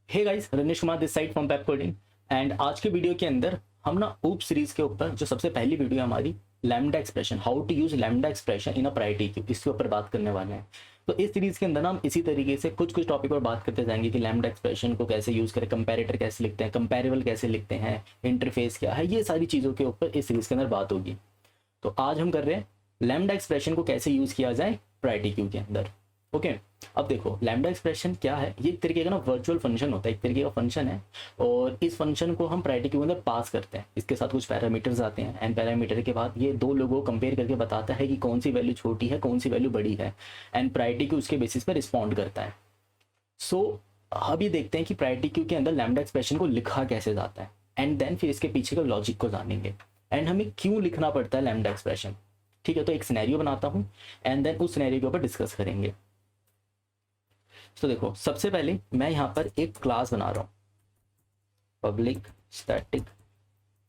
Hey guys, Ranish Kumar this side from web coding. And आज के video के अंदर हम ना ऊप सीरीज के ऊपर जो सबसे पहली वीडियो है हमारी lambda expression, how to use lambda expression in a priority queue, इसके ऊपर बात करने वाले हैं। तो इस सीरीज के अंदर ना हम इसी तरीके से कुछ टॉपिक पर बात करते जाएंगे कि लैम्डा एक्सप्रेशन को कैसे यूज करें, कंपैरेटर कैसे लिखते हैं, कंपैरेबल कैसे लिखते हैं, इंटरफेस क्या है, ये सारी चीज़ों के ऊपर इस सीरीज के अंदर बात होगी। तो आज हम कर रहे हैं लैम्डा एक्सप्रेशन को कैसे यूज किया जाए प्रायोरिटी क्यू के अंदर। ओके, अब देखो लैम्डा एक्सप्रेशन क्या है। ये एक तरीके का ना वर्चुअल फंक्शन होता है, एक तरीके का फंक्शन है और इस फंक्शन को हम प्रायोरिटी क्यू के अंदर पास करते हैं। इसके साथ कुछ पैरामीटर्स आते हैं एंड पैरामीटर के बाद ये दो लोगों को कंपेयर करके बताता है कि कौन सी वैल्यू छोटी है, कौन सी वैल्यू बड़ी है, एंड प्रायोरिटी क्यू उसके बेसिस पर रिस्पॉन्ड करता है। सो अब ये देखते हैं कि प्रायोरिटी क्यू के अंदर लैम्डा एक्सप्रेशन को लिखा कैसे जाता है एंड देन फिर इसके पीछे का लॉजिक को जानेंगे एंड हमें क्यों लिखना पड़ता है लैम्डा एक्सप्रेशन। ठीक है, तो एक सिनेरियो बनाता हूँ एंड देन उस सिनेरियो के ऊपर डिस्कस करेंगे। तो देखो सबसे पहले मैं यहाँ पर एक क्लास बना रहा हूँ, पब्लिक स्टैटिक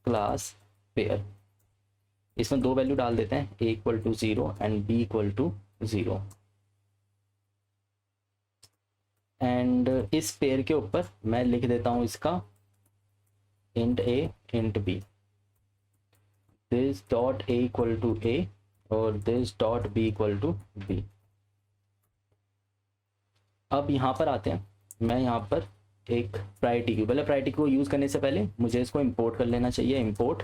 क्लास पेयर। इसमें दो वैल्यू डाल देते हैं, a equal to 0 and b equal to 0। And इस पेयर के ऊपर मैं लिख देता हूँ इसका int a int b, this dot a equal to a और this dot b equal to b। अब यहाँ पर आते हैं, मैं यहाँ पर एक प्रायोरिटी क्यू, पहले प्रायोरिटी क्यू को यूज़ करने से पहले मुझे इसको इंपोर्ट कर लेना चाहिए। Import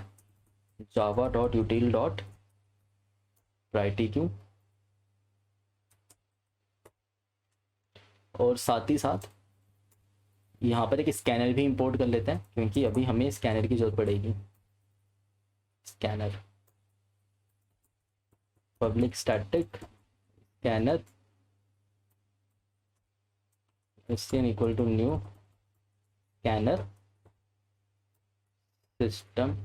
Java dot यूटिल dot priority queue, और साथ ही साथ यहाँ पर एक स्कैनर भी इंपोर्ट कर लेते हैं क्योंकि अभी हमें स्कैनर की जरूरत पड़ेगी। Scanner public static scanner string equal to new scanner system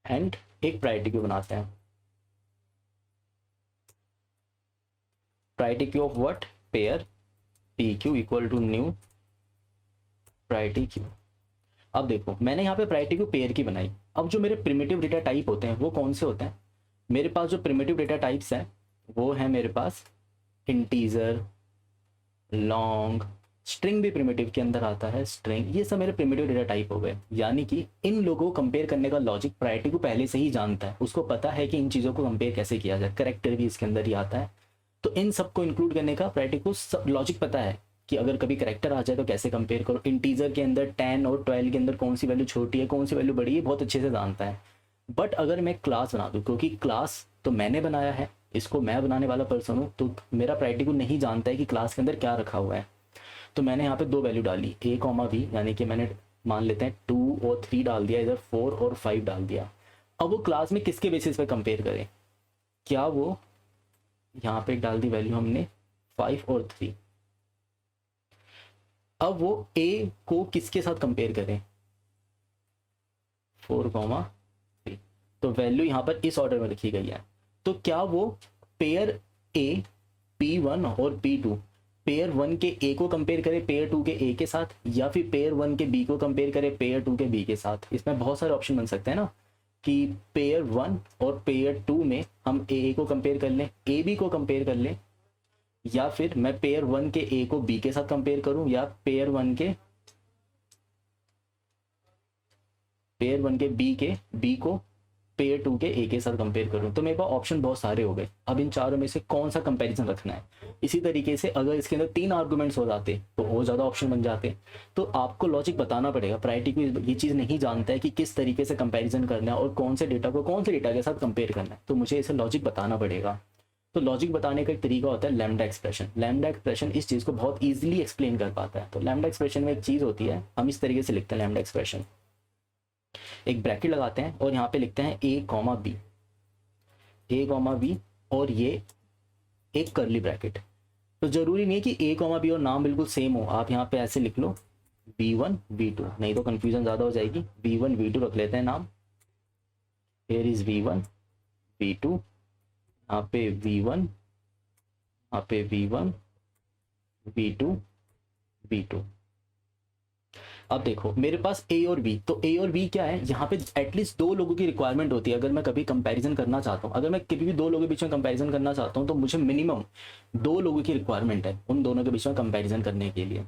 and एक प्रायोरिटी क्यू बनाते हैं। Priority queue of what, pair P Q equal to new priority queue. अब देखो मैंने यहाँ पे प्रायोरिटी क्यू पेयर की बनाई। अब जो मेरे प्रिमिटिव डेटा टाइप होते हैं वो कौन से होते हैं? मेरे पास जो प्रिमिटिव डेटा टाइप्स हैं वो है मेरे पास इंटीजर, लॉन्ग, स्ट्रिंग भी प्रिमिटिव के अंदर आता है, स्ट्रिंग, ये सब मेरे प्रिमिटिव डेटा टाइप हो गए। यानी कि इन लोगों को कंपेयर करने का लॉजिक प्रायोरिटी को पहले से ही जानता है, उसको पता है कि इन चीज़ों को कंपेयर कैसे किया जाए। करेक्टर भी इसके अंदर ही आता है, तो इन सबको इंक्लूड करने का प्रायोरिटी को सब लॉजिक पता है कि अगर कभी करेक्टर आ जाए तो कैसे कंपेयर करो। इंटीजर के अंदर 10 और 12 के अंदर कौन सी वैल्यू छोटी है, कौन सी वैल्यू बड़ी है, बहुत अच्छे से जानता है। बट अगर मैं क्लास बना दूँ, क्योंकि क्लास तो मैंने बनाया है, इसको मैं बनाने वाला पर्सन हूँ, तो मेरा प्रायोरिटी को नहीं जानता है कि क्लास के अंदर क्या रखा हुआ है। तो मैंने यहाँ पे दो वैल्यू डाली a कॉमा b, यानी कि मैंने मान लेते हैं 2 और 3 डाल दिया, इधर 4 और 5 डाल दिया। अब वो क्लास में किसके बेसिस पे कंपेयर करें? क्या वो यहाँ पे डाल दी वैल्यू हमने 5 और 3। अब वो a को किसके साथ कंपेयर करें? 4 कॉमा 3। तो वैल्यू यहाँ पर इस ऑर्डर में रखी गई है। तो क्या वो पेयर a p1 और p2, पेयर 1 के a को कंपेयर करे पेयर 2 के a के साथ, या फिर पेयर 1 के b को कंपेयर करे पेयर 2 के b के साथ? इसमें बहुत सारे ऑप्शन बन सकते हैं ना, कि पेयर 1 और पेयर 2 में हम a को कंपेयर कर लें, a b को कंपेयर कर लें, या फिर मैं पेयर 1 के a को b के साथ कंपेयर करूं, या पेयर 1 के b को पेयर 2 के a के साथ कंपेयर करूं। तो मेरे पास ऑप्शन बहुत सारे हो गए। अब इन चारों में से कौन सा कंपैरिजन रखना है? इसी तरीके से अगर इसके अंदर 3 आर्गुमेंट्स हो जाते तो और ज़्यादा ऑप्शन बन जाते। तो आपको लॉजिक बताना पड़ेगा। प्रायोरिटी को ये चीज़ नहीं जानता है कि किस तरीके से कंपैरिजन करना है और कौन से डेटा को कौन से डेटा के साथ कंपेयर करना है, तो मुझे इसे लॉजिक बताना पड़ेगा। तो लॉजिक बताने का एक तरीका होता है लैम्डा एक्सप्रेशन। लैम्डा एक्सप्रेशन इस चीज़ को बहुत ईजिली एक्सप्लेन कर पाता है। तो लैम्डा एक्सप्रेशन में एक चीज़ होती है, हम इस तरीके से लिखते हैं लैम्डा एक्सप्रेशन, एक ब्रैकेट लगाते हैं और यहाँ पे लिखते हैं a कॉमा b, और ये एक करली ब्रैकेट। तो जरूरी नहीं है कि a कॉमा बी और नाम बिल्कुल सेम हो, आप यहाँ पे ऐसे लिख लो v1 v2, नहीं तो कंफ्यूजन ज़्यादा हो जाएगी। v1 v2 रख लेते हैं नाम, here इज v1 v2, यहाँ पे v1, यहाँ पे v1 v2 v2। अब देखो मेरे पास ए और बी, तो ए और बी क्या है, यहाँ पे एटलीस्ट दो लोगों की रिक्वायरमेंट होती है। अगर मैं कभी कंपैरिजन करना चाहता हूँ, अगर मैं कभी भी दो लोगों के बीच में कंपैरिजन करना चाहता हूँ, तो मुझे मिनिमम दो लोगों की रिक्वायरमेंट है उन दोनों के बीच में कंपैरिजन करने के लिए।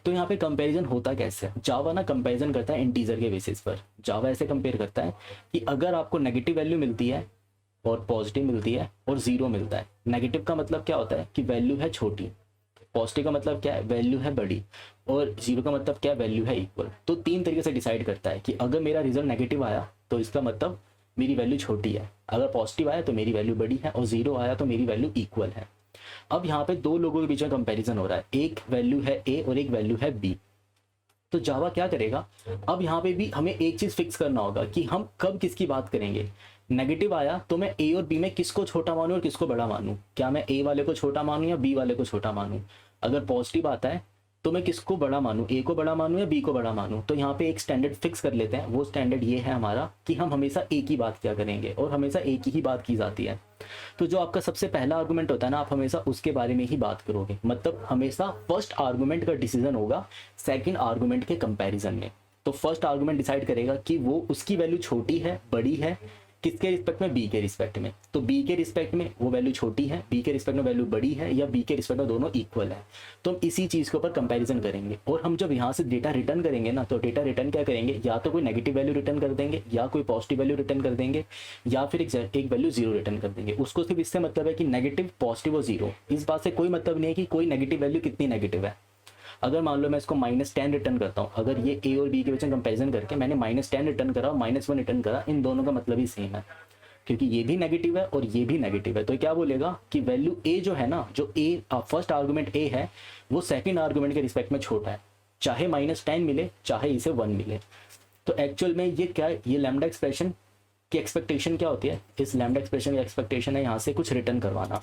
तो यहाँ पे कंपैरिजन होता कैसे है, जावा ना कंपैरिजन करता है इंटीजर के बेसिस पर। जावा ऐसे कंपेयर करता है कि अगर आपको नेगेटिव वैल्यू मिलती है और पॉजिटिव मिलती है और जीरो मिलता है। नेगेटिव का मतलब क्या होता है कि वैल्यू है छोटी, पॉजिटिव का मतलब क्या है, वैल्यू है बड़ी, और जीरो का मतलब क्या है, वैल्यू है इक्वल। तो तीन तरीके से डिसाइड करता है कि अगर मेरा रिजल्ट नेगेटिव आया तो इसका मतलब मेरी वैल्यू छोटी है, अगर पॉजिटिव आया तो मेरी वैल्यू बड़ी है, और जीरो आया तो मेरी वैल्यू इक्वल है। अब यहाँ पे दो लोगों के बीच में कंपैरिजन हो रहा है, एक वैल्यू है ए और एक वैल्यू है बी। तो जावा क्या करेगा, अब यहाँ पे भी हमें एक चीज फिक्स करना होगा कि हम कब किसकी बात करेंगे। नेगेटिव आया तो मैं ए और बी में किसको छोटा मानूं और किसको बड़ा मानूं, क्या मैं ए वाले को छोटा मानूं या बी वाले को छोटा मानूं। अगर पॉजिटिव आता है तो मैं किसको बड़ा मानूं, ए को बड़ा मानूं या बी को बड़ा मानूं। तो यहाँ पे एक स्टैंडर्ड फिक्स कर लेते हैं, वो स्टैंडर्ड ये है हमारा कि हम हमेशा ए की बात किया करेंगे और हमेशा ए की ही बात की जाती है। तो जो आपका सबसे पहला आर्गुमेंट होता है ना, आप हमेशा उसके बारे में ही बात करोगे, मतलब हमेशा फर्स्ट आर्गुमेंट का डिसीजन होगा सेकंड आर्गुमेंट के कंपैरिजन में। तो फर्स्ट आर्गुमेंट डिसाइड करेगा कि वो उसकी वैल्यू छोटी है बड़ी है, किसके रिस्पेक्ट में, बी के रिस्पेक्ट में। तो बी के रिस्पेक्ट में वो वैल्यू छोटी है, बी के रिस्पेक्ट में वैल्यू बड़ी है, या बी के रिस्पेक्ट में दोनों इक्वल है। तो हम इसी चीज़ के ऊपर कंपैरिजन करेंगे। और हम जब यहाँ से डेटा रिटर्न करेंगे ना, तो डेटा रिटर्न क्या करेंगे, या तो कोई नेगेटिव वैल्यू रिटर्न कर देंगे, या कोई पॉजिटिव वैल्यू रिटर्न कर देंगे, या फिर एक वैल्यू जीरो रिटर्न कर देंगे। उसको सिर्फ इससे मतलब है कि नेगेटिव, पॉजिटिव और जीरो। इस बात से कोई मतलब नहीं है कि कोई नेगेटिव वैल्यू कितनी नेगेटिव है। अगर मान लो मैं इसको -10 रिटर्न करता हूँ, अगर ये ए और बी के बीच में कंपेरिजन करके मैंने -10 रिटर्न करा और -1 रिटर्न करा, इन दोनों का मतलब ही सेम है, क्योंकि ये भी नेगेटिव है और ये भी नेगेटिव है। तो क्या बोलेगा कि वैल्यू ए जो है ना, जो ए फर्स्ट आर्गुमेंट ए है, वो सेकंड आर्गुमेंट के रिस्पेक्ट में छोटा है, चाहे -10 मिले चाहे इसे 1 मिले। तो एक्चुअल में ये क्या है, ये लैम्डा एक्सप्रेशन की एक्सपेक्टेशन क्या होती है, इस लैम्डा एक्सप्रेशन की एक्सपेक्टेशन है यहाँ से कुछ रिटर्न करवाना।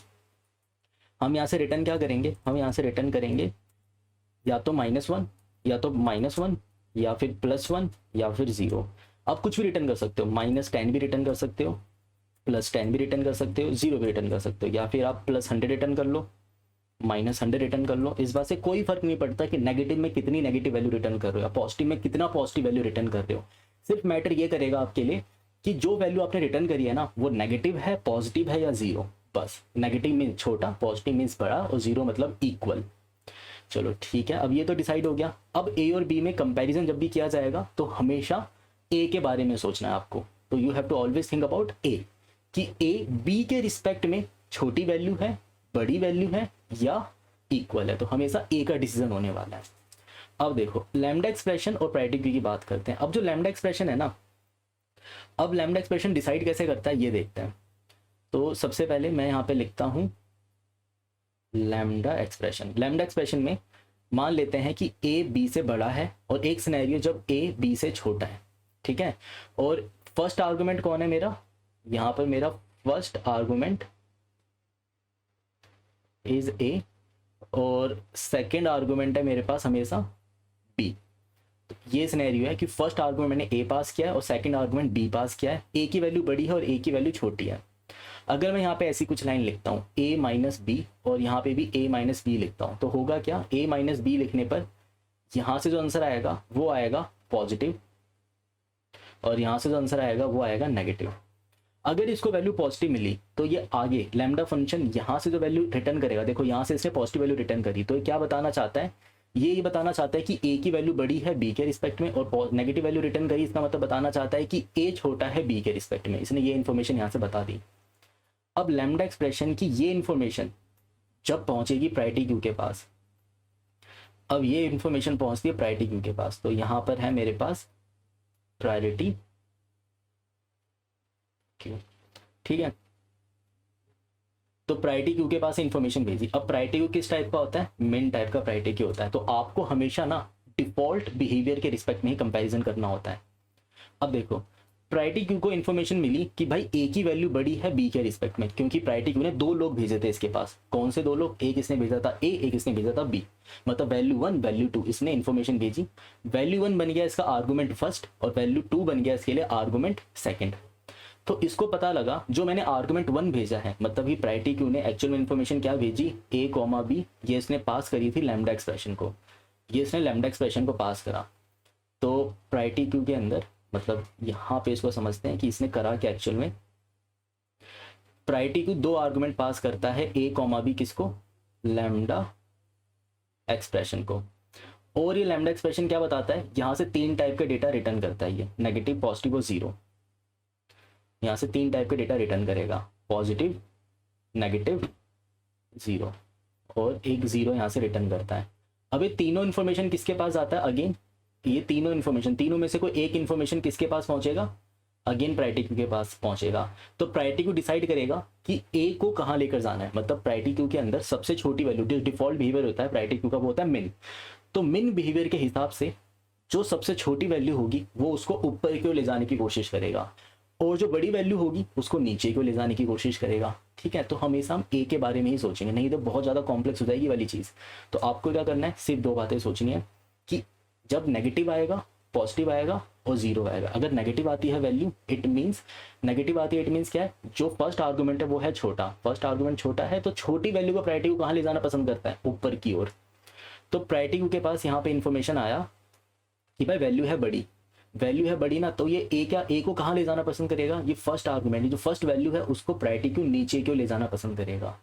हम यहाँ से रिटर्न क्या करेंगे, हम यहाँ से रिटर्न करेंगे या तो -1, या तो -1, या फिर +1, या फिर 0। आप कुछ भी रिटर्न कर सकते हो, -10 भी रिटर्न कर सकते हो, +10 भी रिटर्न कर सकते हो, 0 भी रिटर्न कर सकते हो, या फिर आप +100 रिटर्न कर लो, -100 रिटर्न कर लो। इस बात से कोई फर्क नहीं पड़ता कि नेगेटिव में कितनी नेगेटिव वैल्यू रिटर्न कर रहे हो या पॉजिटिव में कितना पॉजिटिव वैल्यू रिटर्न कर रहे हो। सिर्फ मैटर ये करेगा आपके लिए कि जो वैल्यू आपने रिटर्न करी है ना, वो नेगेटिव है, पॉजिटिव है या 0। बस नेगेटिव मीन्स छोटा, पॉजिटिव मीन्स बड़ा, और 0 मतलब इक्वल। चलो ठीक है, अब ये तो डिसाइड हो गया। अब ए और बी में कंपैरिजन जब भी किया जाएगा तो हमेशा ए के बारे में सोचना है आपको। तो you have to always think about a, कि ए बी के रिस्पेक्ट में छोटी वैल्यू है, बड़ी वैल्यू है, या इक्वल है। तो हमेशा ए का डिसीजन होने वाला है। अब देखो लैम्डा एक्सप्रेशन और प्रायोरिटी की बात करते हैं। अब जो लैम्डा एक्सप्रेशन है ना, अब लैम्डा एक्सप्रेशन डिसाइड कैसे करता है ये देखते हैं। तो सबसे पहले मैं यहाँ पे लिखता हूँ लैम्डा एक्सप्रेशन। लैम्डा एक्सप्रेशन में मान लेते हैं कि ए बी से बड़ा है और एक सिनेरियो जब ए बी से छोटा है, ठीक है। और फर्स्ट आर्गुमेंट कौन है मेरा, यहाँ पर मेरा फर्स्ट आर्गुमेंट इज ए और सेकंड आर्गुमेंट है मेरे पास हमेशा बी। तो ये सिनेरियो है कि फर्स्ट आर्गुमेंट मैंने ए पास किया है और सेकंड आर्गुमेंट बी पास किया है। ए की वैल्यू बड़ी है और ए की वैल्यू छोटी है। अगर मैं यहाँ पे ऐसी कुछ लाइन लिखता हूँ a माइनस बी, और यहाँ पे भी a माइनस बी लिखता हूँ, तो होगा क्या, a माइनस बी लिखने पर यहाँ से जो आंसर आएगा वो आएगा पॉजिटिव, और यहाँ से जो आंसर आएगा वो आएगा नेगेटिव। अगर इसको वैल्यू पॉजिटिव मिली तो ये आगे लैम्डा फंक्शन यहाँ से जो वैल्यू रिटर्न करेगा, देखो यहाँ से इसने पॉजिटिव वैल्यू रिटर्न करी, तो ये क्या बताना चाहता है, ये बताना चाहता है कि a की वैल्यू बड़ी है b के रिस्पेक्ट में, और नेगेटिव वैल्यू रिटर्न करी, इसका मतलब बताना चाहता है कि a छोटा है b के रिस्पेक्ट में। इसने ये इन्फॉर्मेशन यहाँ से बता दी। अब लैम्डा एक्सप्रेशन की ये इन्फॉर्मेशन जब पहुंचेगी प्रायोरिटी क्यू के पास, अब ये इन्फॉर्मेशन पहुंचती है प्रायोरिटी क्यू के पास, तो यहां पर है मेरे पास प्रायोरिटी क्यू, ठीक है। तो प्रायोरिटी क्यू के पास इन्फॉर्मेशन भेजी। अब प्रायोरिटी क्यू किस टाइप का होता है, मेन टाइप का प्रायोरिटी क्यू होता है। तो आपको हमेशा ना डिफॉल्ट बिहेवियर के रिस्पेक्ट में ही कंपैरिजन करना होता है। अब देखो प्रायोरिटी क्यू को इन्फॉर्मेशन मिली कि भाई ए की वैल्यू बड़ी है बी के रिस्पेक्ट में, क्योंकि प्रायोरिटी क्यू ने दो लोग भेजे थे इसके पास। कौन से दो लोग, एक इसने भेजा था ए, एक इसने भेजा था बी, मतलब वैल्यू 1 वैल्यू 2 इसने इन्फॉर्मेशन भेजी। वैल्यू 1 बन गया इसका आर्गुमेंट फर्स्ट और वैल्यू 2 बन गया इसके लिए आर्गुमेंट सेकंड। तो इसको पता लगा जो मैंने आर्गुमेंट 1 भेजा है, मतलब कि प्रायोरिटी क्यू ने एक्चुअल में इन्फॉर्मेशन क्या भेजी, ए कॉमा बी, ये इसने पास करी थी लैम्डा एक्सप्रेशन को, ये इसने लैम्डा एक्सप्रेशन को पास करा। तो प्रायोरिटी क्यू के अंदर मतलब यहाँ पे इसको समझते हैं कि इसने करा क्या एक्चुअल में। प्रायोरिटी क्यू दो आर्गुमेंट पास करता है, ए कॉमा बी, किसको, लैम्डा एक्सप्रेशन को। और ये लैम्डा एक्सप्रेशन क्या बताता है, यहाँ से तीन टाइप का डेटा रिटर्न करता है, ये नेगेटिव, पॉजिटिव और जीरो। यहाँ से तीन टाइप का डेटा रिटर्न करेगा, पॉजिटिव, नेगेटिव, जीरो, और एक जीरो यहाँ से रिटर्न करता है। अब ये तीनों इन्फॉर्मेशन किसके पास आता है, अगेन ये तीनों इन्फॉर्मेशन, तीनों में से कोई एक इन्फॉर्मेशन किसके पास पहुंचेगा, अगेन प्रायोरिटी क्यू के पास पहुंचेगा। तो प्रायोरिटी क्यू डिसाइड करेगा कि ए को कहाँ लेकर जाना है। मतलब प्रायोरिटी क्यू के अंदर सबसे छोटी वैल्यू, जो डिफॉल्ट बिहेवियर होता है प्रायोरिटी क्यू का, वो होता है मिन। तो मिन बिहेवियर के हिसाब से जो सबसे छोटी वैल्यू होगी वो उसको ऊपर की ओर ले जाने की कोशिश करेगा, और जो बड़ी वैल्यू होगी उसको नीचे की ओर ले जाने की कोशिश करेगा। ठीक है, तो हमेशा हम ए के बारे में ही सोचेंगे, नहीं तो बहुत ज़्यादा कॉम्प्लेक्स हो जाएगी वाली चीज़। तो आपको क्या करना है, सिर्फ दो बातें सोचनी है कि जब नेगेटिव आएगा, पॉजिटिव आएगा और जीरो आएगा। अगर नेगेटिव आती है वैल्यू, इट मीन्स नेगेटिव आती है, इट मीन्स क्या है, जो फर्स्ट आर्गुमेंट है वो है छोटा, फर्स्ट आर्गुमेंट छोटा है, तो छोटी वैल्यू को प्रायोरिटी को कहाँ ले जाना पसंद करता है, ऊपर की ओर। तो प्रायोरिटी क्यू के पास यहाँ पे इंफॉर्मेशन आया कि भाई वैल्यू है बड़ी, वैल्यू है बड़ी ना, तो ये ए क्या, ए को कहाँ ले जाना पसंद करेगा, ये फर्स्ट आर्गुमेंट, जो फर्स्ट वैल्यू है उसको प्रायोरिटी क्यू नीचे क्यों ले जाना पसंद करेगा।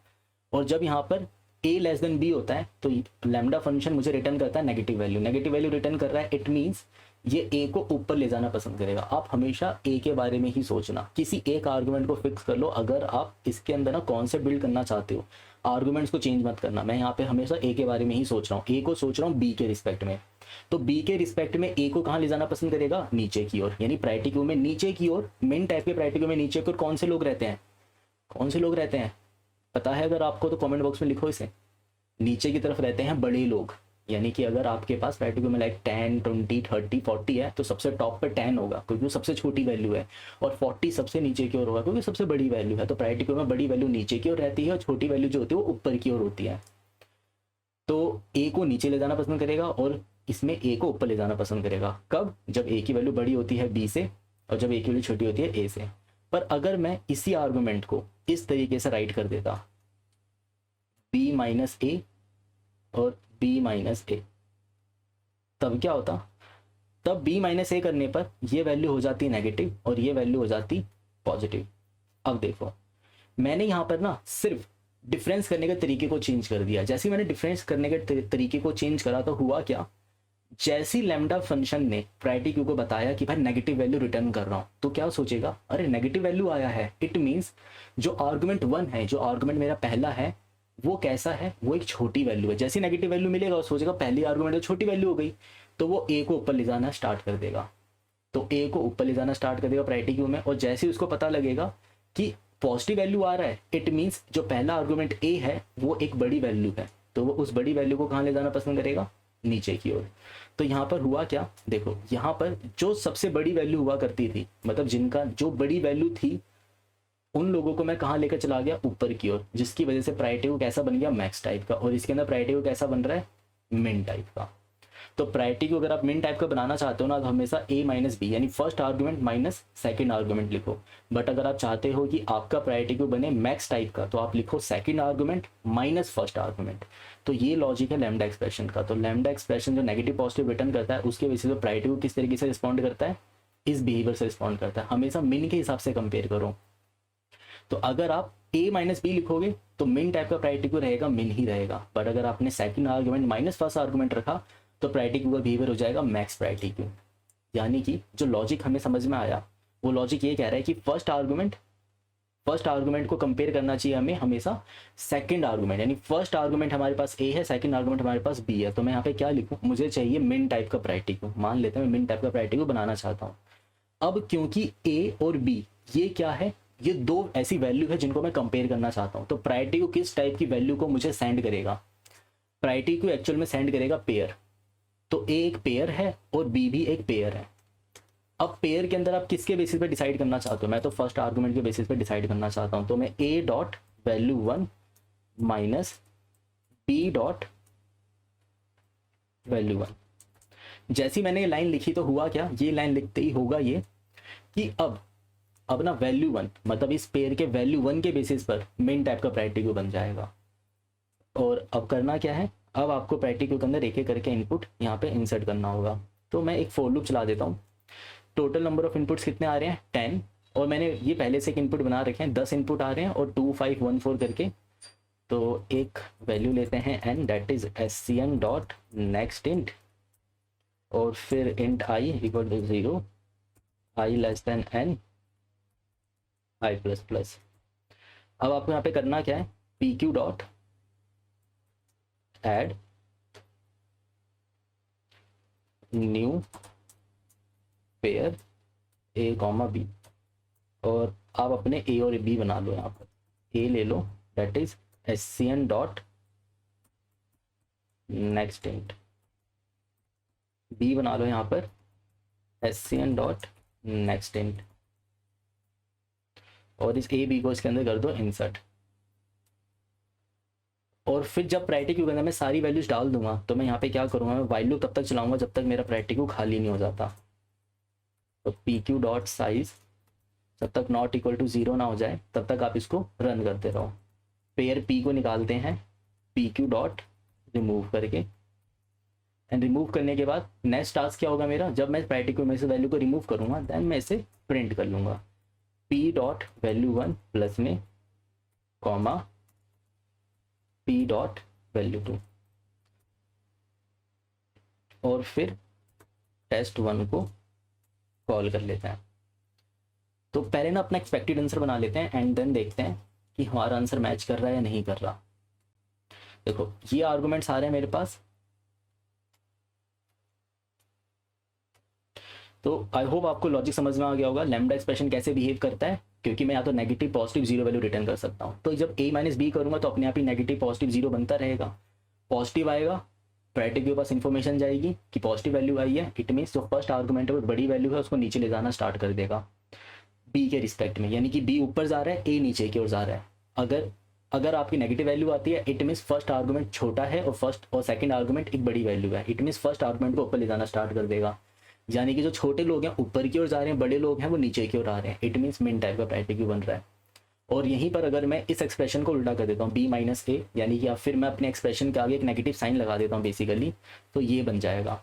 और जब यहाँ पर ए लेस देन बी होता है तो लैम्डा फंक्शन मुझे रिटर्न करता है negative value, negative value return कर रहा है, इट मीन्स ये ए को ऊपर ले जाना पसंद करेगा। आप हमेशा ए के बारे में ही सोचना, किसी एक आर्गुमेंट को फिक्स कर लो। अगर आप इसके अंदर ना कॉन्सेप्ट बिल्ड करना चाहते हो, आर्गुमेंट्स को चेंज मत करना। मैं यहाँ पे हमेशा ए के बारे में ही सोच रहा हूँ, ए को सोच रहा हूँ बी के रिस्पेक्ट में। तो बी के रिस्पेक्ट में ए को कहाँ ले जाना पसंद करेगा, नीचे की ओर, यानी प्रायोरिटी क्यू में नीचे की ओर, मेन टाइप के प्रायोरिटी क्यू में नीचे की ओर कौन से लोग रहते हैं, कौन से लोग रहते हैं पता है अगर आपको तो कमेंट बॉक्स में लिखो इसे। नीचे की तरफ रहते हैं बड़े लोग, यानी कि अगर आपके पास प्रायोरिटी क्यू में लाइक 10, 20, 30, 40 है तो सबसे टॉप पे 10 होगा क्योंकि वो सबसे छोटी वैल्यू है, और 40 सबसे नीचे की ओर होगा क्योंकि सबसे बड़ी वैल्यू है। तो प्रायोरिटी क्यू में बड़ी वैल्यू नीचे की ओर रहती है और छोटी वैल्यू जो होती है वो ऊपर की ओर होती है। तो ए को नीचे ले जाना पसंद करेगा और इसमें ए को ऊपर ले जाना पसंद करेगा। कब, जब ए की वैल्यू बड़ी होती है बी से और जब ए की वैल्यू छोटी होती है ए से। पर अगर मैं इसी आर्गुमेंट को इस तरीके से राइट कर देता, बी माइनस ए और बी माइनस ए, तब क्या होता, तब बी माइनस ए करने पर ये वैल्यू हो जाती नेगेटिव और ये वैल्यू हो जाती पॉजिटिव। अब देखो मैंने यहाँ पर ना सिर्फ डिफरेंस करने के तरीके को चेंज कर दिया। जैसे मैंने डिफरेंस करने के तरीके को चेंज करा तो हुआ क्या, जैसी लैम्डा फंक्शन ने प्रायोरिटी क्यू को बताया कि भाई नेगेटिव वैल्यू रिटर्न कर रहा हूँ, तो क्या सोचेगा, अरे नेगेटिव वैल्यू आया है, इट मीन्स जो आर्गुमेंट 1 है, जो आर्गुमेंट मेरा पहला है वो कैसा है, वो एक छोटी वैल्यू है। जैसी नेगेटिव वैल्यू मिलेगा वो सोचेगा पहली आर्गुमेंट तो छोटी वैल्यू हो गई, तो वो ए को ऊपर ले जाना स्टार्ट कर देगा। तो ए को ऊपर ले जाना स्टार्ट कर देगा प्रायोरिटी क्यू में, और जैसे उसको पता लगेगा कि पॉजिटिव वैल्यू आ रहा है, इट मीन्स जो पहला आर्गुमेंट ए है वो एक बड़ी वैल्यू है, तो वो उस बड़ी वैल्यू को कहाँ ले जाना पसंद करेगा, नीचे की ओर। तो यहाँ पर हुआ क्या, देखो यहाँ पर जो सबसे बड़ी वैल्यू हुआ करती थी, मतलब जिनका जो बड़ी वैल्यू थी उन लोगों को मैं कहाँ लेकर चला गया, ऊपर की ओर, जिसकी वजह से प्रायोरिटी क्यू कैसा बन गया, मैक्स टाइप का, और इसके अंदर प्रायोरिटी क्यू कैसा बन रहा है, मिन टाइप का। तो प्रायोरिटी क्यू अगर आप मिन टाइप का बनाना चाहते हो ना, तो हमेशा ए माइनस बी यानी first argument minus second argument लिखो। बट अगर आप चाहते हो कि आपका प्रायोरिटी क्यू बने मैक्स टाइप का, तो आप लिखो second argument minus first argument. तो ये लॉजिक है लैम्डा एक्सप्रेशन का। तो लैम्डा एक्सप्रेशन जो नेगेटिव पॉजिटिव रिटर्न करता है उसके बेसिस पे प्रायोरिटी क्यू किस तरीके से रिस्पॉन्ड करता है, इस बिहेवियर से रिस्पॉन्ड करता है। हमेशा मिन के हिसाब से कंपेयर करो। तो अगर आप a माइनस बी लिखोगे तो मिन टाइप का प्रायोरिटी क्यू रहेगा, मिन ही रहेगा। बट अगर आपने second argument minus first argument रखा तो प्रायोरिटी क्यू का बिहेवियर हो जाएगा मैक्स प्रायोरिटी क्यू। यानी कि जो लॉजिक हमें समझ में आया वो लॉजिक ये कह रहा है कि फर्स्ट आर्गुमेंट को कंपेयर करना चाहिए हमें हमेशा सेकंड आर्गुमेंट, यानी फर्स्ट आर्गुमेंट हमारे पास a है, सेकंड आर्गुमेंट हमारे पास b है। तो मैं यहाँ पे क्या लिखूँ, मुझे चाहिए मिन टाइप का प्रायोरिटी क्यू। मान लेते हैं मैं मिन टाइप का प्रायोरिटी क्यू बनाना चाहता हूँ। अब क्योंकि a और b ये क्या है, ये दो ऐसी वैल्यू है जिनको मैं कंपेयर करना चाहता हूँ। तो प्रायोरिटी क्यू किस टाइप की वैल्यू को मुझे सेंड करेगा, प्रायोरिटी क्यू एक्चुअल में सेंड करेगा पेयर। तो a एक पेयर है और b भी एक पेयर है। अब पेयर के अंदर आप किसके बेसिस पे डिसाइड करना चाहते हो, मैं तो फर्स्ट आर्गुमेंट के बेसिस पे डिसाइड करना चाहता हूँ। तो मैं a dot value 1 minus b dot value 1, जैसी मैंने ये लाइन लिखी तो हुआ क्या, ये लाइन लिखते ही होगा ये कि अब ना वैल्यू 1 मतलब इस पेयर के वैल्यू 1 के बेसिस पर मेन टाइप का प्रायोरिटी क्यू बन जाएगा। और अब करना क्या है, अब आपको प्रायोरिटी क्यू के अंदर एक एक करके इनपुट यहाँ पे इंसर्ट करना होगा। तो मैं एक फॉर लूप चला देता हूँ। टोटल नंबर ऑफ इनपुट्स कितने आ रहे हैं 10, और मैंने ये पहले से एक इनपुट बना रखे हैं, 10 इनपुट आ रहे हैं और 2 5 1 4 करके। तो एक वैल्यू लेते हैं n, that is scn dot next int, और फिर int i equal to 0, i less than n, i plus plus. अब आपको यहाँ पे करना क्या है, pq dot add new pair a comma b, और आप अपने a और b बना लो। यहाँ पर a ले लो, that is scn dot next int, b बना लो यहाँ पर scn डॉट नेक्स्ट इंट, और इस a b को इसके अंदर कर दो इंसर्ट। और फिर जब प्रायोरिटी क्यू के अंदर मैं सारी वैल्यूज डाल दूंगा, तो मैं यहाँ पे क्या करूँगा, मैं वाइल लूप तब तक चलाऊंगा जब तक मेरा प्रायोरिटी क्यू खाली नहीं हो जाता। तो पी क्यू डॉट साइज जब तक नॉट इक्वल टू 0 ना हो जाए तब तक आप इसको रन करते रहो। पेयर पी को निकालते हैं पी क्यू डॉट रिमूव करके, एंड रिमूव करने के बाद नेक्स्ट टास्क क्या होगा मेरा, जब मैं प्रायोरिटी क्यू में से वैल्यू को रिमूव करूँगा देन मैं इसे प्रिंट कर लूँगा, पी डॉट वैल्यू 1 प्लस में कॉमा पी डॉट वैल्यू 2, और फिर टेस्ट 1 को कॉल कर लेते हैं। तो पहले ना अपना एक्सपेक्टेड आंसर बना लेते हैं एंड देन देखते हैं कि हमारा आंसर मैच कर रहा है या नहीं कर रहा। देखो ये आर्गुमेंट्स आ रहे हैं मेरे पास, तो आई होप आपको लॉजिक समझ में आ गया होगा लैम्डा एक्सप्रेशन कैसे बिहेव करता है, क्योंकि मैं या तो नेगेटिव पॉजिटिव 0 वैल्यू रिटर्न कर सकता हूँ। तो जब a माइनस बी करूँगा तो अपने आप ही नेगेटिव पॉजिटिव 0 बनता रहेगा। पॉजिटिव आएगा, प्रायोरिटी के पास इन्फॉर्मेशन जाएगी कि पॉजिटिव वैल्यू आई है, इट मीन्स जो फर्स्ट आर्गुमेंट है वो बड़ी वैल्यू है उसको नीचे ले जाना स्टार्ट कर देगा बी के रिस्पेक्ट में, यानी कि बी ऊपर जा रहा है ए नीचे की ओर जा रहा है। अगर आपकी नेगेटिव वैल्यू आती है इट मीन्स फर्स्ट आर्गुमेंट छोटा है और फर्स्ट और सेकंड आर्गुमेंट एक बड़ी वैल्यू है, इट मीन्स फर्स्ट आर्गुमेंट को ऊपर ले जाना स्टार्ट कर देगा। यानी कि जो छोटे लोग हैं ऊपर की ओर जा रहे हैं, बड़े लोग हैं वो नीचे की ओर आ रहे हैं, इट मीन्स मिन टाइप का प्रायोरिटी क्यू बन रहा है। और यहीं पर अगर मैं इस एक्सप्रेशन को उल्टा कर देता हूँ बी माइनस ए, यानी कि फिर मैं अपने एक्सप्रेशन के आगे एक नेगेटिव साइन लगा देता हूँ बेसिकली, तो ये बन जाएगा।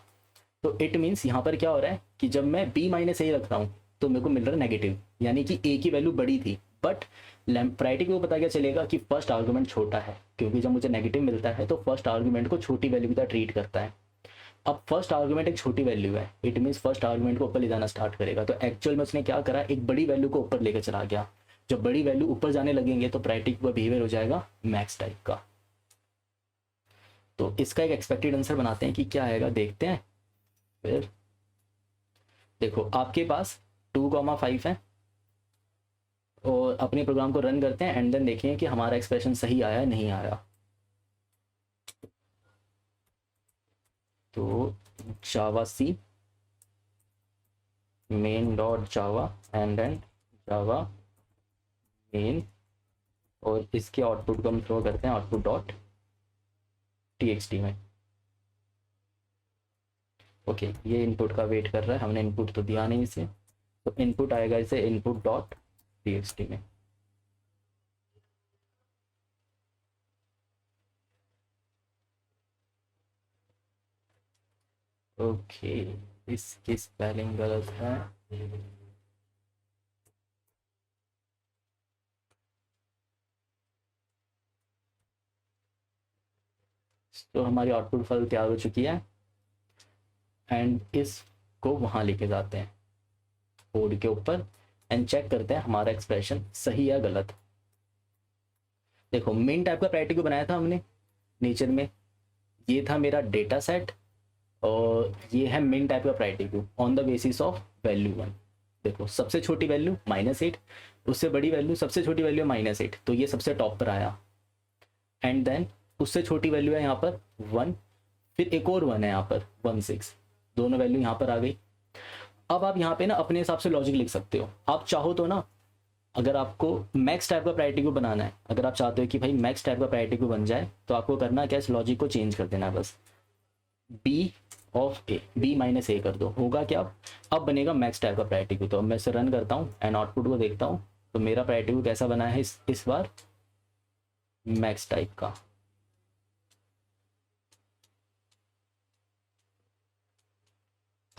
तो इट मीन्स यहाँ पर क्या हो रहा है कि जब मैं बी माइनस ए रखता हूँ तो मेरे को मिल रहा है नेगेटिव, यानी कि ए की वैल्यू बड़ी थी, बट प्रायोरिटी को पता क्या चलेगा कि फर्स्ट आर्गुमेंट छोटा है, क्योंकि जब मुझे नेगेटिव मिलता है तो फर्स्ट आर्गुमेंट को छोटी वैल्यू की तरह ट्रीट करता है। अब फर्स्ट आर्गुमेंट एक छोटी वैल्यू है, इट मीन्स फर्स्ट आर्गुमेंट को ऊपर ले जाना स्टार्ट करेगा। तो एक्चुअल में उसने क्या करा, एक बड़ी वैल्यू को ऊपर लेकर चला गया। जब बड़ी वैल्यू ऊपर जाने लगेंगे तो प्रायोरिटी का बिहेवियर हो जाएगा मैक्स टाइप का। तो इसका एक एक्सपेक्टेड आंसर बनाते हैं कि क्या आएगा, देखते हैं। फिर देखो आपके पास 2,5 है, और अपने प्रोग्राम को रन करते हैं एंड देन देखें कि हमारा एक्सप्रेशन सही आया नहीं आया। तो javac main dot Java and then Java main, और इसके आउटपुट को हम थ्रो करते हैं आउटपुट डॉट टीएक्सटी में। ओके ये इनपुट का वेट कर रहा है, हमने इनपुट तो दिया नहीं इसे, तो इनपुट आएगा इसे इनपुट डॉट टीएक्सटी में। ओके इसकी स्पेलिंग गलत है, तो हमारी आउटपुट फाइल तैयार हो चुकी है एंड इसको वहाँ लेके जाते हैं कोड के ऊपर एंड चेक करते हैं हमारा एक्सप्रेशन सही या गलत। देखो मेन टाइप का प्रायोरिटी क्यू बनाया था हमने नेचर में, ये था मेरा डेटा सेट, और ये है मेन टाइप का priority Q on the basis of value 1। देखो सबसे छोटी वैल्यू -8, उससे बड़ी वैल्यू सबसे छोटी वैल्यू -8, तो ये सबसे टॉप पर आया। एंड देन उससे छोटी वैल्यू है यहाँ पर 1, फिर एक और 1 है यहाँ पर 16, दोनों वैल्यू यहाँ पर आ गई। अब आप यहाँ पे ना अपने हिसाब से लॉजिक लिख सकते हो, आप चाहो तो ना, अगर आपको मैक्स टाइप का प्रायोरिटी क्यू बनाना है, अगर आप चाहते हो कि भाई मैक्स टाइप का प्रायोरिटी क्यू बन जाए, तो आपको करना क्या, इस लॉजिक को चेंज कर देना है बस, b of a b minus a कर दो, होगा क्या अब बनेगा मैक्स टाइप का प्रायोरिटी क्यू। तो अब मैं इसे रन करता हूँ एंड आउटपुट को देखता हूँ, तो मेरा प्रायोरिटी क्यू कैसा बना है इस बार मैक्स टाइप का।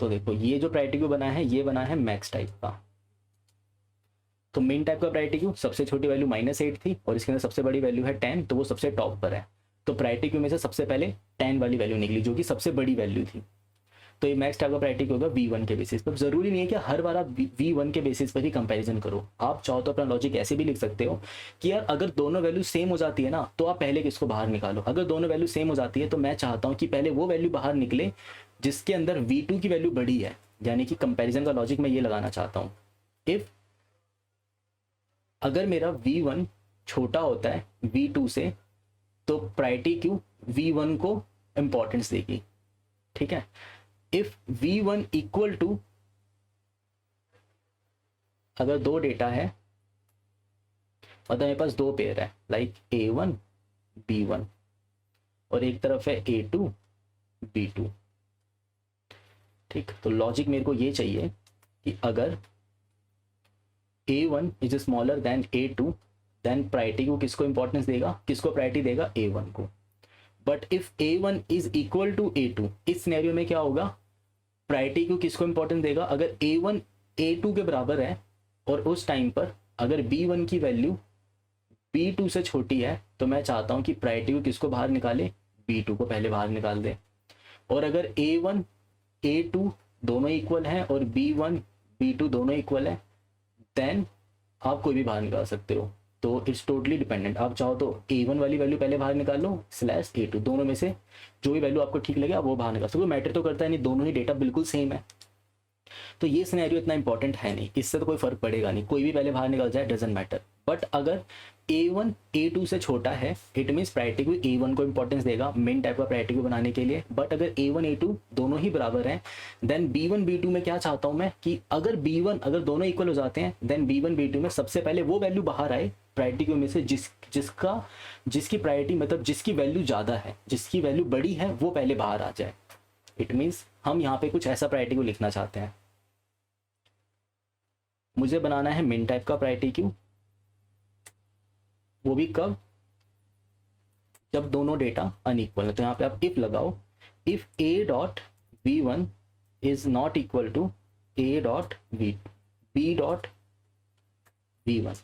तो देखो ये जो प्रायोरिटी क्यू बना है ये बना है मैक्स टाइप का। तो मेन टाइप का प्रायोरिटी क्यू सबसे छोटी वैल्यू -8 थी और इसके अंदर सबसे बड़ी वैल्यू है 10, तो वो सबसे टॉप पर है। तो प्रायोरिटी क्यू में से सबसे पहले 10 वाली वैल्यू निकली जो कि सबसे बड़ी वैल्यू थी। तो ये मैक्स टाइप का प्रायोरिटी क्यू होगा V1 के बेसिस पर। जरूरी नहीं है कि हर बार आप V1 के बेसिस पर ही कंपैरिजन करो, आप चाहो तो अपना लॉजिक ऐसे भी लिख सकते हो कि यार अगर दोनों वैल्यू सेम हो जाती है ना तो आप पहले किसको बाहर निकालो। अगर दोनों वैल्यू सेम हो जाती है तो मैं चाहता हूँ कि पहले वो वैल्यू बाहर निकले जिसके अंदर V2 की वैल्यू बड़ी है, यानी कि कंपेरिजन का लॉजिक मैं ये लगाना चाहता हूँ। इफ अगर मेरा V1 छोटा होता है V2 से तो प्रायोरिटी क्यू V1 को इंपॉर्टेंस देगी, ठीक है। इफ V1 इक्वल टू, अगर दो डेटा है मतलब मेरे पास दो पेयर है लाइक A1 B1 और एक तरफ है A2 B2, ठीक। तो लॉजिक मेरे को ये चाहिए कि अगर A1 is smaller than A2 then priority को किसको इंपॉर्टेंस देगा, किसको प्रायोरिटी देगा, A1 को। But if A1 is equal to A2, इस सिनेरियो में क्या होगा, प्रायोरिटी को किसको इंपॉर्टेंस देगा, अगर A1 A2 के बराबर है और उस टाइम पर अगर B1 की वैल्यू B2 से छोटी है तो मैं चाहता हूं कि प्रायोरिटी को किसको बाहर निकाले, B2 को पहले बाहर निकाल दे। और अगर A1 A2 दोनों इक्वल हैं और B1 B2 दोनों इक्वल है देन आप कोई भी बाहर निकाल सकते हो। तो इट्स टोटली डिपेंडेंट, आप चाहो तो A1 वाली वैल्यू पहले बाहर निकाल लो /A2, दोनों में से जो भी वैल्यू आपको ठीक लगे आप वो बाहर निकाल सकते हो। मैटर तो करता है नहीं, दोनों ही डेटा बिल्कुल सेम है। तो ये सिनेरियो इतना इंपॉर्टेंट है नहीं, इससे तो कोई फर्क पड़ेगा नहीं, कोई भी पहले बाहर निकल जाए डजेंट मैटर। बट अगर A1 A2 से छोटा है it means priority queue A1 को इंपॉर्टेंस देगा मेन टाइप का प्रायोरिटी क्यू बनाने के लिए। बट अगर A1 A2 दोनों ही बराबर हैं देन B1 B2 में क्या चाहता हूं मैं कि अगर B1 अगर दोनों इक्वल हो जाते हैं देन B1 B2 में सबसे पहले वो वैल्यू बाहर आए प्रायोरिटी क्यू में से जिसकी प्रायोरिटी मतलब जिसकी वैल्यू ज़्यादा है, जिसकी वैल्यू बड़ी है वो पहले बाहर आ जाए। इट मीन्स हम यहाँ पे कुछ ऐसा प्रायोरिटी क्यू लिखना चाहते हैं। मुझे बनाना है मेन टाइप का प्रायोरिटी क्यू, वो भी कब, जब दोनों डेटा अनइक्वल है। तो यहाँ पे आप इफ लगाओ, if A dot V1 is not equal to A dot B dot V1।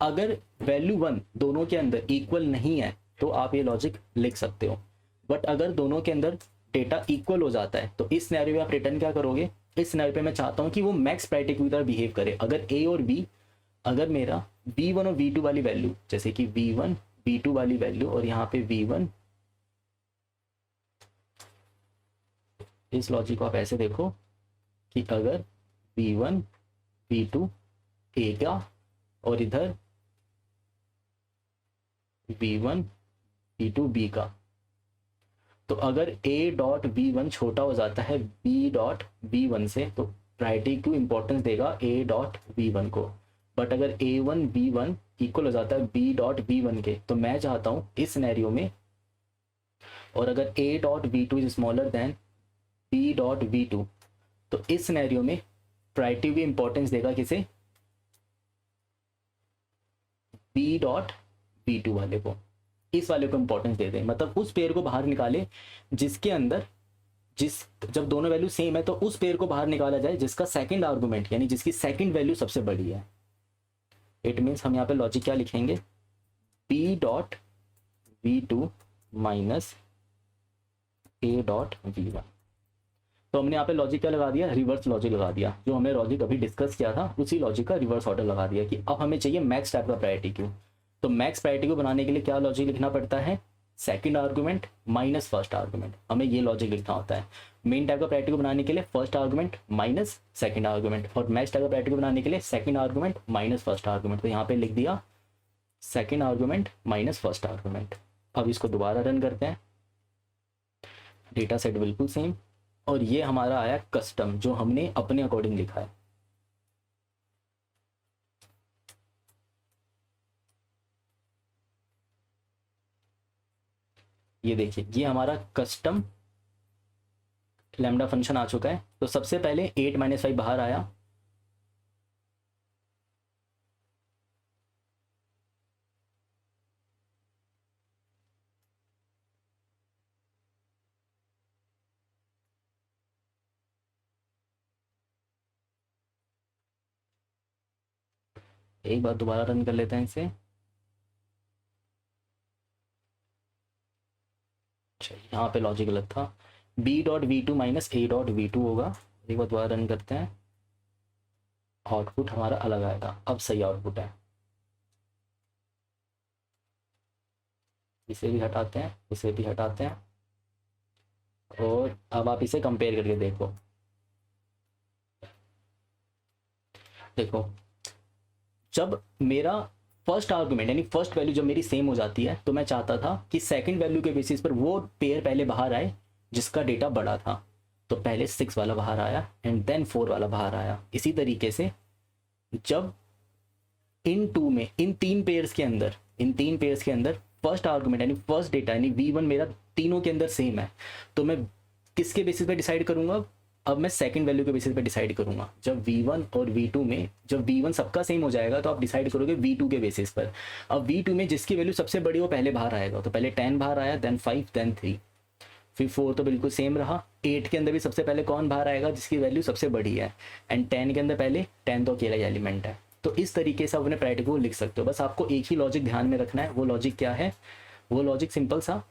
अगर वैल्यू 1 दोनों के अंदर इक्वल नहीं है तो आप ये लॉजिक लिख सकते हो। बट अगर दोनों के अंदर डेटा इक्वल हो जाता है तो इस सिनेरियो में आप रिटर्न क्या करोगे, इस सिनेरियो पे मैं चाहता हूँ कि वो मैक्स प्रायोरिटी की तरह बिहेव करे। अगर A और B, अगर मेरा V1 और V2 वाली वैल्यू जैसे कि V1 V2 वाली वैल्यू और यहाँ पे V1, इस लॉजिक को आप ऐसे देखो कि अगर V1 V2 A का और इधर V1 V2 B का, तो अगर A डॉट V1 छोटा हो जाता है B डॉट V1 से तो प्रायोरिटी क्यू इंपॉर्टेंस देगा A डॉट V1 को। बट अगर A1 B1 इक्वल हो जाता है B डॉट V1 के तो मैं चाहता हूं इस सिनेरियो में, और अगर A dot V2 is smaller then B dot V2 तो इस सिनेरियो में प्रायोरिटी भी इंपॉर्टेंस देगा किसे, B डॉट V2 वाले को, इस वाले को इंपॉर्टेंस दे दें। मतलब उस पेयर को बाहर निकाले जिसके अंदर जब दोनों वैल्यू सेम है तो उस पेयर को बाहर निकाला जाए जिसका सेकंड आर्गुमेंट यानी जिसकी सेकंड वैल्यू सबसे बड़ी है। इट मीन्स हम यहाँ पे लॉजिक क्या लिखेंगे, B dot V2 minus A dot V1। तो हमने यहाँ पे लॉजिक क्या लगा दिया, रिवर्स लॉजिक लगा दिया। जो हमने लॉजिक अभी डिस्कस किया था उसी लॉजिक का रिवर्स ऑर्डर लगा दिया कि अब हमें चाहिए मैक्स टाइप का प्रायोरिटी क्यू। तो मैक्स प्रायोरिटी क्यू बनाने के लिए क्या लॉजिक लिखना पड़ता है, second argument minus first argument, हमें ये लॉजिक लिखना होता है। मेन टाइप का प्रायोरिटी क्यू बनाने के लिए first argument minus second argument, और मैक्स टाइप का प्रायोरिटी क्यू बनाने के लिए second argument minus first argument. तो यहाँ पे लिख दिया second argument minus first argument. अब इसको दोबारा रन करते हैं, डेटा सेट बिल्कुल सेम, और ये हमारा आया कस्टम जो हमने अपने अकॉर्डिंग लिखा है। ये देखिए ये हमारा कस्टम लैम्डा फंक्शन आ चुका है। तो सबसे पहले 8 - 5 बाहर आया, एक बार दोबारा रन कर लेते हैं इसे। अच्छा, यहाँ पे लॉजिक गलत था, B dot V two minus A dot V two होगा। एक बार दोबारा रन करते हैं, आउटपुट हमारा अलग आएगा। अब सही आउटपुट है। इसे भी हटाते हैं, इसे भी हटाते हैं, और अब आप इसे कंपेयर करके देखो। देखो, जब मेरा फर्स्ट आर्गुमेंट यानी फर्स्ट वैल्यू जब मेरी सेम हो जाती है, तो मैं चाहता था कि सेकंड वैल्यू के बेसिस पर वो पेयर पहले बाहर आए जिसका डेटा बड़ा था। तो पहले 6 वाला बाहर आया एंड देन 4 वाला बाहर आया। इसी तरीके से जब इन टू में इन तीन पेयर्स के अंदर फर्स्ट आर्गुमेंट यानी फर्स्ट डेटा यानी v1 मेरा तीनों के अंदर सेम है, तो मैं किसके बेसिस पे डिसाइड करूंगा? अब मैं सेकंड वैल्यू के बेसिस पे डिसाइड करूंगा। जब v1 और v2 में जब v1 सबका सेम हो जाएगा तो आप डिसाइड करोगे v2 के बेसिस पर। अब v2 में जिसकी वैल्यू सबसे बड़ी वो पहले बाहर आएगा। तो पहले 10 बाहर आया, देन 5, देन 3, फिर 4 तो बिल्कुल सेम रहा। 8 के अंदर भी सबसे पहले कौन बाहर आएगा? जिसकी वैल्यू सबसे बड़ी है। एंड 10 के अंदर पहले 10 तो अकेला ही एलिमेंट है। तो इस तरीके से आप अपने प्रायोरिटी को लिख सकते हो। बस आपको एक ही लॉजिक ध्यान में रखना है। वो लॉजिक क्या है? वो लॉजिक सिंपल सा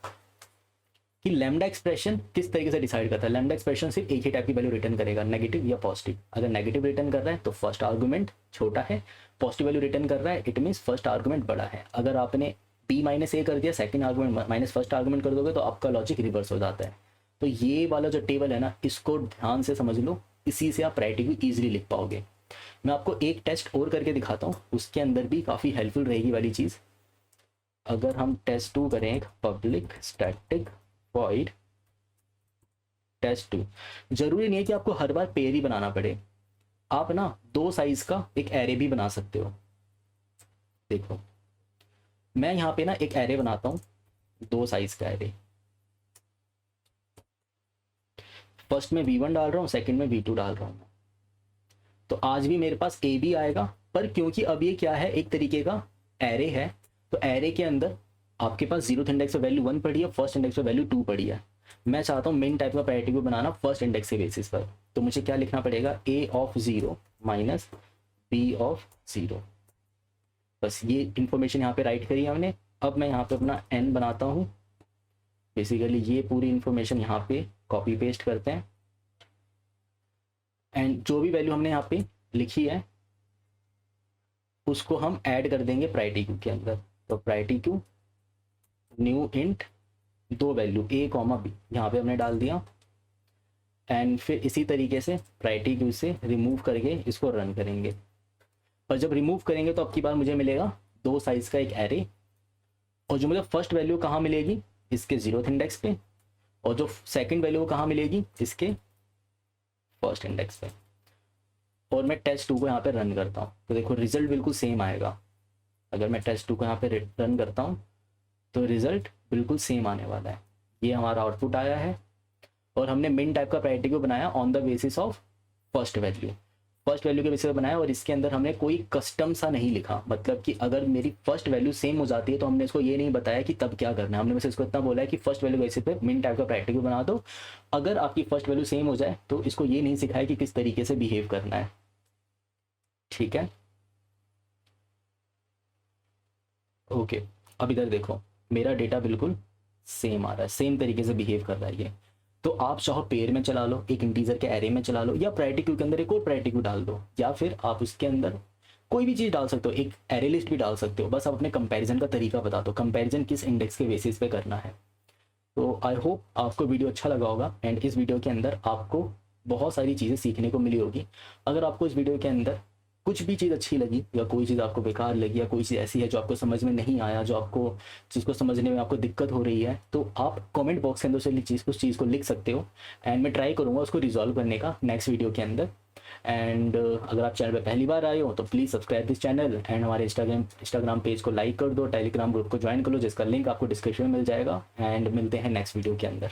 कि लैम्डा एक्सप्रेशन किस तरीके से डिसाइड करता है। लैम्डा एक्सप्रेशन सिर्फ एक ही टाइप की वैल्यू रिटर्न करेगा, नेगेटिव या पॉजिटिव। अगर नेगेटिव रिटर्न कर रहा है तो फर्स्ट आर्गुमेंट छोटा है, पॉजिटिव वैल्यू रिटर्न कर रहा है इट मीन्स फर्स्ट आर्गुमेंट बड़ा है। अगर आपने b माइनस ए कर दिया, second argument minus first argument कर दोगे तो आपका लॉजिक रिवर्स हो जाता है। तो ये वाला जो टेबल है ना, इसको ध्यान से समझ लो, इसी से आप प्रायोरिटी को ईजिली लिख पाओगे। मैं आपको एक टेस्ट और करके दिखाता हूँ, उसके अंदर भी काफ़ी हेल्पफुल रहेगी वाली चीज़। अगर हम टेस्ट 2 करें, एक पब्लिक स्टैटिक वॉइड टेस्ट 2, जरूरी नहीं है कि आपको हर बार पेयर ही बनाना पड़े। आप ना 2 साइज का एक एरे भी बना सकते हो। देखो, मैं यहाँ पे ना एक एरे बनाता हूँ, 2 साइज का एरे। फर्स्ट में v1 डाल रहा हूँ, सेकंड में v2 डाल रहा हूँ। तो आज भी मेरे पास a भी आएगा, पर क्योंकि अब ये क्या है, एक तरीके का एरे है, तो एरे के अंदर आपके पास 0th इंडेक्स पे वैल्यू 1 पड़ी है, फर्स्ट इंडेक्स पे वैल्यू 2 पड़ी है। मैं चाहता हूँ मेन टाइप का प्रायोरिटी को बनाना फर्स्ट इंडेक्स के बेसिस पर। तो मुझे क्या लिखना पड़ेगा? a of 0 minus b of 0। बस ये इंफॉर्मेशन यहाँ पे राइट करी है हमने। अब मैं यहाँ पे अपना n बनाता हूँ। बेसिकली ये पूरी इंफॉर्मेशन यहाँ पे कॉपी पेस्ट करते हैं, एंड जो भी वैल्यू हमने यहाँ पे लिखी है उसको हम ऐड कर देंगे प्रायोरिटी क्यू के अंदर। तो priority queue new int 2 value a comma b यहाँ पे हमने डाल दिया, एंड फिर इसी तरीके से प्रायोरिटी क्यू से रिमूव करके इसको रन करेंगे। और जब रिमूव करेंगे तो अब की बार मुझे मिलेगा 2 साइज का एक एरे, और जो मुझे फर्स्ट वैल्यू कहाँ मिलेगी? इसके 0th इंडेक्स पे, और जो सेकंड वैल्यू कहाँ मिलेगी? इसके फर्स्ट इंडेक्स पे। और मैं टेस्ट 2 को यहाँ पे रन करता हूँ तो देखो रिजल्ट बिल्कुल सेम आएगा। अगर मैं टेस्ट 2 को यहाँ पे रन करता हूँ तो रिजल्ट बिल्कुल सेम आने वाला है। ये हमारा आउटपुट आया है, और हमने मिन टाइप का प्रायोरिटी को बनाया on the basis of first value के बेसिस पर बनाया। और इसके अंदर हमने कोई कस्टम सा नहीं लिखा, मतलब कि अगर मेरी फर्स्ट वैल्यू सेम हो जाती है तो हमने इसको ये नहीं बताया कि तब क्या करना है। हमने बस इसको इतना बोला है कि फर्स्ट वैल्यू के बेसिस पे मिन टाइप का प्रायोरिटी को बना दो। अगर आपकी फर्स्ट वैल्यू सेम हो जाए तो इसको ये नहीं सिखाया कि किस तरीके से बिहेव करना है। ठीक है, ओके। अब इधर देखो, मेरा डेटा बिल्कुल सेम आ रहा है, सेम तरीके से बिहेव कर रहा है ये। तो आप चाहो पेयर में चला लो, एक इंटीजर के एरे में चला लो, या प्रायोरिटी क्यू के अंदर एक और प्रायोरिटी क्यू डाल दो, या फिर आप उसके अंदर कोई भी चीज़ डाल सकते हो, एक एरे लिस्ट भी डाल सकते हो। बस आप अपने कंपैरिजन का तरीका बता दो, कंपैरिजन किस इंडेक्स के बेसिस पे करना है। तो आई होप आपको वीडियो अच्छा लगा होगा, एंड इस वीडियो के अंदर आपको बहुत सारी चीज़ें सीखने को मिली होगी। अगर आपको इस वीडियो के अंदर कुछ भी चीज़ अच्छी लगी, या कोई चीज़ आपको बेकार लगी, या कोई चीज़ ऐसी है जो आपको समझ में नहीं आया, जो आपको जिसको समझने में आपको दिक्कत हो रही है, तो आप कमेंट बॉक्स के अंदर से उस चीज़ को लिख सकते हो, एंड मैं ट्राई करूँगा उसको रिजॉल्व करने का नेक्स्ट वीडियो के अंदर। एंड अगर आप चैनल पर पहली बार आए हो तो please subscribe this channel, and हमारे इंस्टाग्राम पेज को लाइक कर दो, टेलीग्राम ग्रुप को ज्वाइन कर लो जिसका लिंक आपको डिस्क्रिप्शन में मिल जाएगा। एंड मिलते हैं नेक्स्ट वीडियो के अंदर।